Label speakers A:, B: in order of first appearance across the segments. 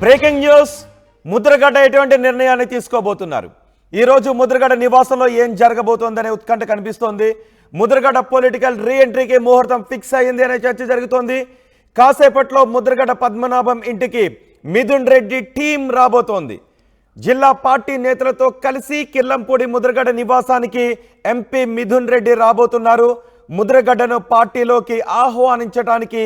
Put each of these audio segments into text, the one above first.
A: Breaking news. Mudragada ఎటువంటి నిర్ణయాన్ని తీసుకోబోతున్నారు? ఈరోజు ముద్రగడ్డ నివాసంలో ఏం జరగబోతోందనే ఉత్కంఠ కనిపిస్తోంది. ముద్రగడ్డ పొలిటికల్ రీఎంట్రీకి ముహూర్తం ఫిక్స్ అయ్యింది అనే చర్చ జరుగుతోంది. కాసేపట్లో ముద్రగడ్డ పద్మనాభం ఇంటికి మిథున్ రెడ్డి టీం రాబోతోంది. జిల్లా పార్టీ నేతలతో కలిసి కిల్లంపూడి ముద్రగడ్డ నివాసానికి ఎంపీ మిథున్ రెడ్డి రాబోతున్నారు. ముద్రగడ్డను పార్టీలోకి ఆహ్వానించడానికి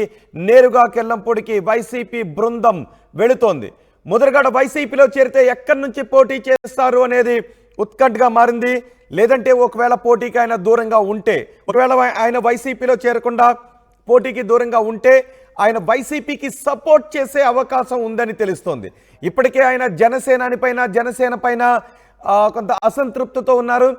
A: నేరుగా కిల్లంపూడికి వైసీపీ బృందం వెళుతోంది. ముద్రగడ్డ వైసీపీలో చేరితే ఎక్కడి నుంచి పోటీ చేస్తారు అనేది ఉత్కంఠగా మారింది. లేదంటే ఒకవేళ పోటీకి ఆయన దూరంగా ఉంటే, ఒకవేళ ఆయన వైసీపీలో చేరకుండా పోటీకి దూరంగా ఉంటే ఆయన వైసీపీకి సపోర్ట్ చేసే అవకాశం ఉందని తెలుస్తోంది. ఇప్పటికే ఆయన జనసేన పైన కొంత అసంతృప్తితో ఉన్నారు.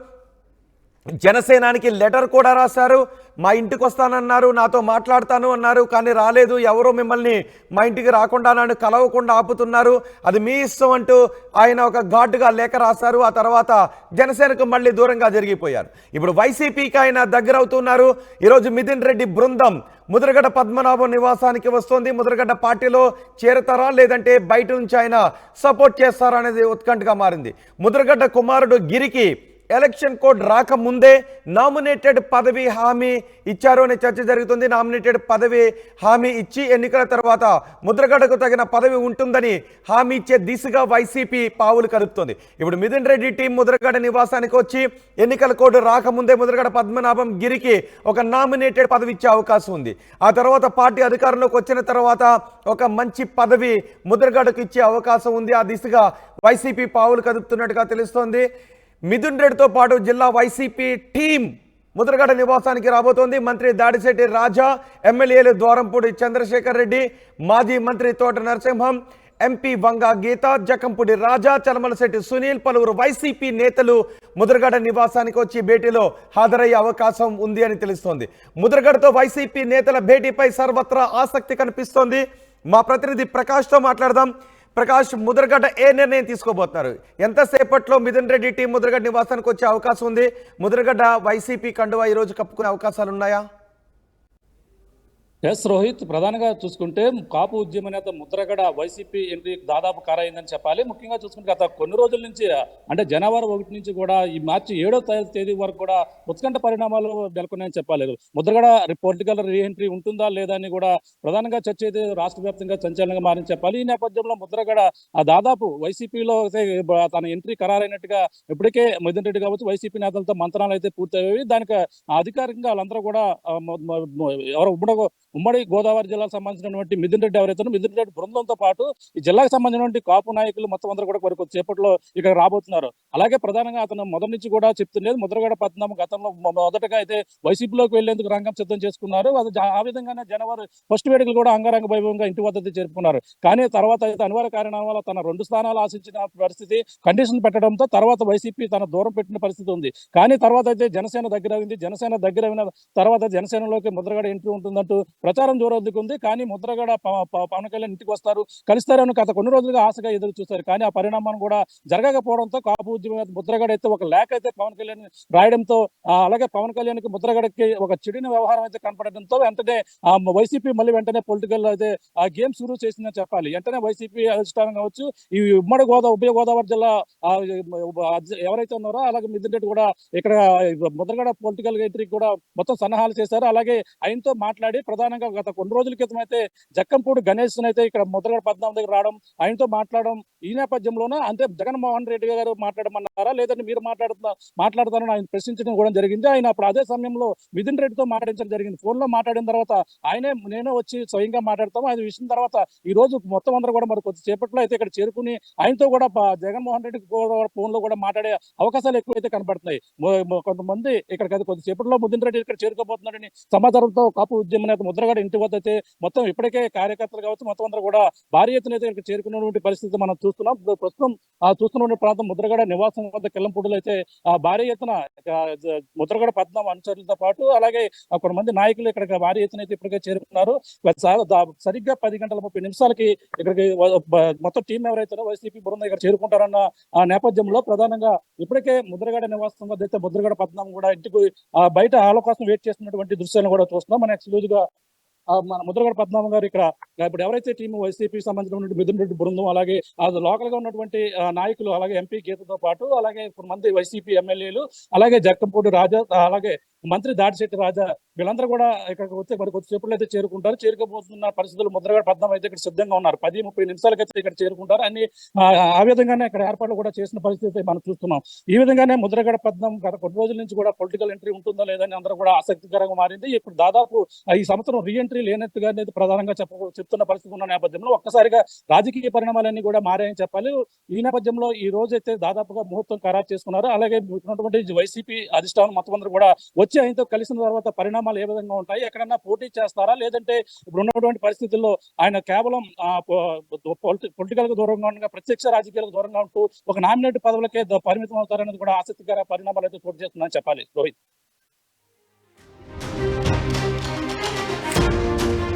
A: జనసేనానికి లెటర్ కూడా రాశారు. మా ఇంటికి వస్తానన్నారు, నాతో మాట్లాడతాను అన్నారు, కానీ రాలేదు. ఎవరో మిమ్మల్ని మా ఇంటికి రాకుండా నన్ను కలవకుండా ఆపుతున్నారు, అది మీ ఇష్టం అంటూ ఆయన ఒక ఘాటుగా లేఖ రాశారు. ఆ తర్వాత జనసేనకు మళ్ళీ దూరంగా జరిగిపోయారు. ఇప్పుడు వైసీపీకి ఆయన దగ్గర అవుతున్నారు. ఈరోజు మిథున్ రెడ్డి బృందం ముద్రగడ్డ పద్మనాభం నివాసానికి వస్తుంది. ముద్రగడ్డ పార్టీలో చేరతారా లేదంటే బయట నుంచి ఆయన సపోర్ట్ చేస్తారా అనేది ఉత్కంఠగా మారింది. ముద్రగడ్డ కుమారుడు గిరికి ఎలక్షన్ కోడ్ రాకముందే నామినేటెడ్ పదవి హామీ ఇచ్చారు అనే చర్చ జరుగుతుంది. నామినేటెడ్ పదవి హామీ ఇచ్చి ఎన్నికల తర్వాత ముద్రగడ్డకు తగిన పదవి ఉంటుందని హామీ ఇచ్చే దిశగా వైసీపీ పావులు కలుపుతోంది. ఇప్పుడు మిథున్ రెడ్డి టీం ముద్రగడ్డ నివాసానికి వచ్చి ఎన్నికల కోడ్ రాకముందే ముద్రగడ్డ పద్మనాభం గిరికి ఒక నామినేటెడ్ పదవి ఇచ్చే అవకాశం ఉంది. ఆ తర్వాత పార్టీ అధికారంలోకి వచ్చిన తర్వాత ఒక మంచి పదవి ముద్రగడ్డకు ఇచ్చే అవకాశం ఉంది. ఆ దిశగా వైసీపీ పావులు కదుపుతున్నట్టుగా తెలుస్తోంది. మిథున్ రెడ్డితో పాటు జిల్లా వైసీపీ టీం ముద్రగడ్డ నివాసానికి రాబోతోంది. మంత్రి దాడిశెట్టి రాజా, ఎమ్మెల్యేలు ద్వారంపూడి చంద్రశేఖర్ రెడ్డి, మాజీ మంత్రి తోట నరసింహం, ఎంపీ వంగా గీత, జకంపూడి రాజా, చలమలశెట్టి సునీల్, పలువురు వైసీపీ నేతలు ముద్రగడ్డ నివాసానికి వచ్చి భేటీలో హాజరయ్యే అవకాశం ఉంది అని తెలుస్తోంది. ముద్రగడ్డతో వైసీపీ నేతల భేటీపై సర్వత్రా ఆసక్తి కనిపిస్తోంది. మా ప్రతినిధి ప్రకాష్తో మాట్లాడదాం. ప్రకాష్, ముద్రగడ్డ ఏ నిర్ణయం తీసుకోబోతున్నారు? ఎంతసేపట్లో మిథున్ రెడ్డి టీం ముద్రగడ్డ నివాసానికి వచ్చే అవకాశం ఉంది? ముద్రగడ్డ వైసీపీ కండువా ఈరోజు కప్పుకునే అవకాశాలు ఉన్నాయా?
B: ఎస్ రోహిత్, ప్రధానంగా చూసుకుంటే కాపు ఉద్యమ నేత ముద్రగడ వైసీపీ ఎంట్రీ దాదాపు ఖారైందని చెప్పాలి. ముఖ్యంగా చూసుకుంటే గత కొన్ని రోజుల నుంచి, అంటే జనవరి 1 నుంచి కూడా ఈ మార్చి 7వ తేదీ వరకు కూడా ఉత్కంఠ పరిణామాలు నెలకొన్నాయని చెప్పాలి. ముద్రగడ పొలిటికల్ రీఎంట్రీ ఉంటుందా లేదా అని కూడా ప్రధానంగా చర్చ అయితే రాష్ట్ర వ్యాప్తంగా సంచలనంగా మారని చెప్పాలి. ఈ నేపథ్యంలో ముద్రగడ దాదాపు వైసీపీలో తన ఎంట్రీ ఖరారైనట్టుగా ఇప్పటికే మిథున్ రెడ్డి కావచ్చు వైసీపీ నేతలతో మంత్రాలు అయితే పూర్తయ్యాయి. దానికి అధికారికంగా వాళ్ళందరూ కూడా ఉమ్మడి గోదావరి జిల్లాకు సంబంధించినటువంటి మిథున్ రెడ్డి ఎవరైతే మిథున్ రెడ్డి బృందంతో పాటు ఈ జిల్లాకు సంబంధించినటువంటి కాపు నాయకులు మొత్తం అందరూ కూడా కొద్ది సేపట్లో ఇక్కడ రాబోతున్నారు. అలాగే ప్రధానంగా అతను మొదటి నుంచి కూడా చెప్తుండేది ముద్రగడ పద్మనాభం గతంలో మొదటగా అయితే వైసీపీలోకి వెళ్లేందుకు రంగం సిద్ధం చేసుకున్నారు. ఆ విధంగానే జనవరి 1 వేడుకలు కూడా అంగరంగ వైభవంగా ఇంటి వద్ద జరుపుకున్నారు. కానీ తర్వాత అయితే అనివార్య కారణాల వల్ల తన 2 స్థానాలు ఆశించిన పరిస్థితి, కండిషన్ పెట్టడంతో తర్వాత వైసీపీ తన దూరం పెట్టిన పరిస్థితి ఉంది. కానీ తర్వాత అయితే జనసేన దగ్గర అయింది. జనసేన దగ్గర అయిన తర్వాత జనసేనలోకి ముద్రగడ ఎంట్రీ ఉంటుందంటూ ప్రచారం జోరెద్దుకుంది. కానీ ముద్రగడ పవన్ కళ్యాణ్ ఇంటికి వస్తారు, కలుస్తారని గత కొన్ని రోజులుగా ఆశగా ఎదురు చూస్తారు. కానీ ఆ పరిణామం కూడా జరగకపోవడంతో కాపు ఉద్యమ ముద్రగడ అయితే ఒక లేఖ అయితే పవన్ కళ్యాణ్ రాయడంతో, అలాగే పవన్ కళ్యాణ్ కి ముద్రగడకి ఒక చెడిన వ్యవహారం అయితే కనపడడంతో వెంటనే వైసీపీ మళ్ళీ వెంటనే పొలిటికల్ అయితే ఆ గేమ్ షురూ చేసిందని చెప్పాలి. వెంటనే వైసీపీ అధిష్టానం కావచ్చు, ఈ ఉభయ గోదావరి జిల్లా ఎవరైతే ఉన్నారో అలాగే మిథున్ రెడ్డి కూడా ఇక్కడ ముద్రగడ పొలిటికల్ ఎంట్రీకి కూడా మొత్తం సన్నాహాలు చేశారు. అలాగే ఆయనతో మాట్లాడి ప్రధానంగా గత కొన్ని రోజుల క్రితం అయితే జక్కంపూడి గణేష్ అయితే ఇక్కడ ముద్రగడ పద్మనాభం దగ్గర రావడం, ఆయనతో మాట్లాడడం, ఈ నేపథ్యంలోనే అంటే జగన్మోహన్ రెడ్డి గారు మాట్లాడమన్నారా లేదంటే మీరు మాట్లాడతారని ఆయన ప్రశ్నించడం కూడా జరిగింది. ఆయన అప్పుడు అదే సమయంలో మిథున్ రెడ్డితో మాట్లాడించడం జరిగింది. ఫోన్ లో మాట్లాడిన తర్వాత నేను వచ్చి స్వయంగా మాట్లాడతాము. ఆయన విషయం తర్వాత ఈ రోజు మొత్తం అందరూ కూడా మరి కొద్దిసేపట్లో అయితే ఇక్కడ చేరుకుని ఆయనతో కూడా జగన్మోహన్ రెడ్డి ఫోన్ లో కూడా మాట్లాడే అవకాశాలు ఎక్కువైతే కనబడుతున్నాయి. కొంతమంది ఇక్కడ కొద్దిసేపట్లో మిథున్ రెడ్డి ఇక్కడ చేరుకోబోతున్నాడని సమాచారంతో కాపు ఉద్యమ నేత ముద్రగడ ఇంటి వద్ద అయితే మొత్తం ఇప్పటికే కార్యకర్తలు కావచ్చు మొత్తం అందరూ కూడా భారీ ఎత్తున అయితే ఇక్కడ చేరుకున్నటువంటి పరిస్థితి మనం చూస్తున్నాం. ప్రస్తుతం చూస్తున్న ప్రాంతం ముద్రగడ నివాసం వద్ద కిల్లంపూడిలో అయితే భారీ ఎత్తున ముద్రగడ పద్మనాభం అనుచరులతో పాటు అలాగే కొంతమంది నాయకులు ఇక్కడ భారీ ఎత్తున అయితే ఇప్పటికే చేరుకున్నారు. సరిగ్గా 10 గంటల 30 నిమిషాలకి ఇక్కడికి మొత్తం టీం ఎవరైతే వైసీపీ బృందం ఇక్కడ చేరుకుంటారన్న నేపథ్యంలో ప్రధానంగా ఇప్పటికే ముద్రగడ నివాసం వద్ద అయితే ముద్రగడ పద్మనాభం కూడా ఇంటికి బయట హాల కోసం వెయిట్ చేస్తున్నటువంటి దృశ్యాలను కూడా చూస్తున్నాం. మన ఎక్స్క్లూజివ్ గా మన ముద్రగడ పద్మనాభం గారు ఇక్కడ ఇప్పుడు ఎవరైతే టీం వైసీపీకి సంబంధించినటువంటి మిథున్ రెడ్డి బృందం, అలాగే అది లోకల్ గా ఉన్నటువంటి నాయకులు, అలాగే ఎంపీ గీతతో పాటు అలాగే కొంతమంది వైసీపీ ఎమ్మెల్యేలు, అలాగే జక్కంపూడి రాజా, అలాగే మంత్రి దాడిశెట్టి రాజా, వీళ్ళందరూ కూడా ఇక్కడికి వస్తే మరి కొద్దిసేపట్లో అయితే చేరుకుంటారు. చేరుకోబోతున్న పరిస్థితులు ముద్రగడ పద్మనాభం అయితే ఇక్కడ సిద్ధంగా ఉన్నారు. 10-30 నిమిషాలకైతే ఇక్కడ చేరుకుంటారు. అన్ని ఆ విధంగానే ఇక్కడ ఏర్పాట్లు కూడా చేసిన పరిస్థితి మనం చూస్తున్నాం. ఈ విధంగానే ముద్రగడ పద్మనాభం గత కొన్ని రోజుల నుంచి కూడా పొలిటికల్ ఎంట్రీ ఉంటుందో లేదని అందరూ కూడా ఆసక్తికరంగా మారింది. ఇప్పుడు దాదాపు ఈ సంవత్సరం రీ ఎంట్రీ లేనట్టుగా అనేది ప్రధానంగా చెప్తున్న పరిస్థితి ఉన్న నేపథ్యంలో ఒక్కసారిగా రాజకీయ పరిణామాలన్నీ కూడా మారాయని చెప్పాలి. ఈ నేపథ్యంలో ఈ రోజు అయితే దాదాపుగా ముహూర్తం ఖరారు చేసుకున్నారు. అలాగే ఉన్నటువంటి వైసీపీ అధిష్టానం మొత్తం అందరూ కూడా వచ్చి ఆయనతో కలిసిన తర్వాత పరిణామాలు ఏ విధంగా ఉంటాయి, ఎక్కడన్నా పోటీ చేస్తారా, లేదంటే ఇప్పుడు ఉన్నటువంటి పరిస్థితుల్లో ఆయన కేవలం పొలిటికల్ గా దూరంగా ఉండగా ప్రత్యక్ష రాజకీయాలకు దూరంగా ఉంటూ ఒక నామినేట్ పదవులకే పరిమితం అవుతారనేది కూడా ఆసక్తికర పరిణామాలు అయితే చోటు చేస్తుందని చెప్పాలి. రోహిత్.